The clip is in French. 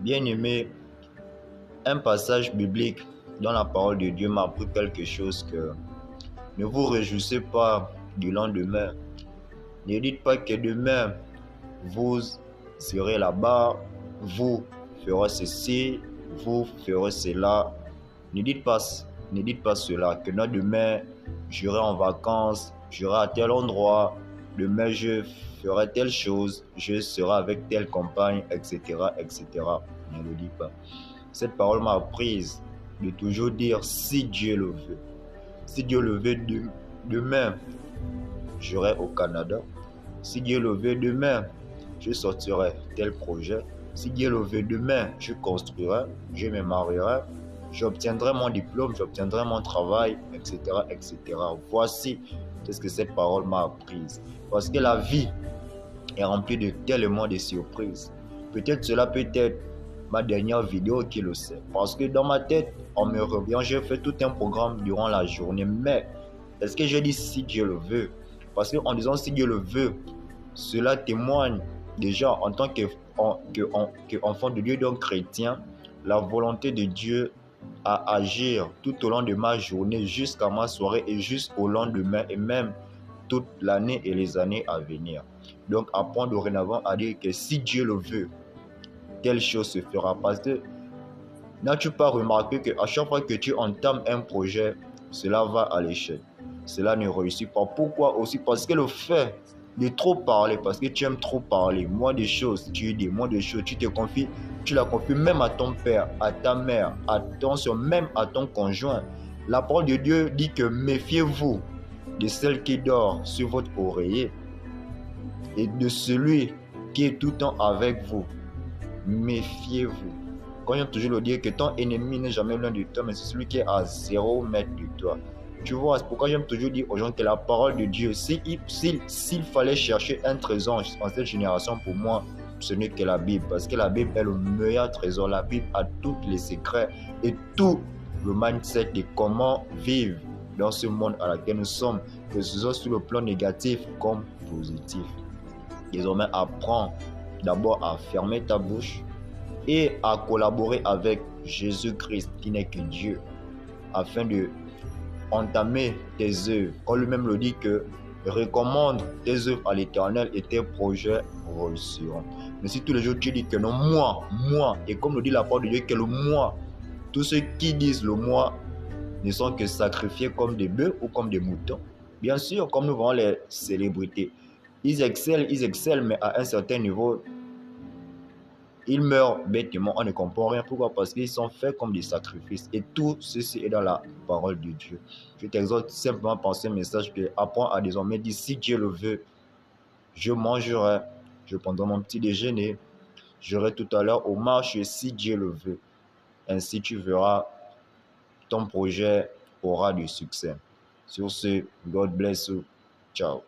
Bien aimé, un passage biblique dans la parole de Dieu m'a appris quelque chose que ne vous réjouissez pas du lendemain. Ne dites pas que demain, vous irez là-bas, vous ferez ceci, vous ferez cela. Ne dites pas cela, que non, demain, j'irai en vacances, j'irai à tel endroit, demain, je ferai telle chose, je serai avec telle compagne, etc., etc. Ne le dites pas. Cette parole m'a apprise de toujours dire si Dieu le veut. Si Dieu le veut, demain, j'irai au Canada. Si Dieu le veut, demain, je sortirai tel projet. Si Dieu le veut, demain, je construirai, je me marierai, j'obtiendrai mon diplôme, j'obtiendrai mon travail, etc., etc. Voici ce que cette parole m'a apprise. Parce que la vie est remplie de tellement de surprises. Peut-être cela peut être ma dernière vidéo qui le sait. Parce que dans ma tête, on me revient, j'ai fait tout un programme durant la journée. Mais est-ce que j'ai dit si Dieu le veut? Parce qu'en disant si Dieu le veut, cela témoigne déjà en tant qu'enfant de Dieu, donc chrétien, la volonté de Dieu à agir tout au long de ma journée jusqu'à ma soirée et jusqu'au lendemain et même toute l'année et les années à venir. Donc apprends dorénavant à dire que si Dieu le veut, telle chose se fera. Parce que n'as-tu pas remarqué qu'à chaque fois que tu entames un projet, cela va à l'échec. Cela ne réussit pas. Pourquoi aussi? Parce que le fait de trop parler, parce que tu aimes trop parler, moins de choses, tu dis moins de choses, tu te confies, tu la confies même à ton père, à ta mère, à ton soeur, même à ton conjoint. La parole de Dieu dit que méfiez-vous de celle qui dort sur votre oreiller et de celui qui est tout le temps avec vous. Méfiez-vous. Quand j'aime toujours le dire que ton ennemi n'est jamais loin de toi, mais c'est celui qui est à 0 mètre de toi. Tu vois, c'est pourquoi j'aime toujours dire aux gens que la parole de Dieu, s'il fallait chercher un trésor en cette génération, pour moi, ce n'est que la Bible. Parce que la Bible est le meilleur trésor. La Bible a tous les secrets et tout le mindset de comment vivre dans ce monde à laquelle nous sommes, que ce soit sur le plan négatif comme positif. Désormais, apprends d'abord à fermer ta bouche et à collaborer avec Jésus-Christ qui n'est que Dieu afin de entamer tes œuvres. Quand lui-même le dit que recommande tes œuvres à l'Éternel et tes projets réussiront. Mais si tous les jours tu dis que non, moi, et comme le dit la parole de Dieu que le moi, tous ceux qui disent le moi ne sont que sacrifiés comme des bœufs ou comme des moutons. Bien sûr, comme nous voyons les célébrités, ils excellent, mais à un certain niveau, ils meurent bêtement, on ne comprend rien. Pourquoi? Parce qu'ils sont faits comme des sacrifices. Et tout ceci est dans la parole de Dieu. Je t'exhorte simplement à penser un message que apprends à désormais dire si Dieu le veut, je mangerai, je prendrai mon petit déjeuner, j'irai tout à l'heure au marché si Dieu le veut. Ainsi tu verras, ton projet aura du succès. Sur ce, God bless you. Ciao.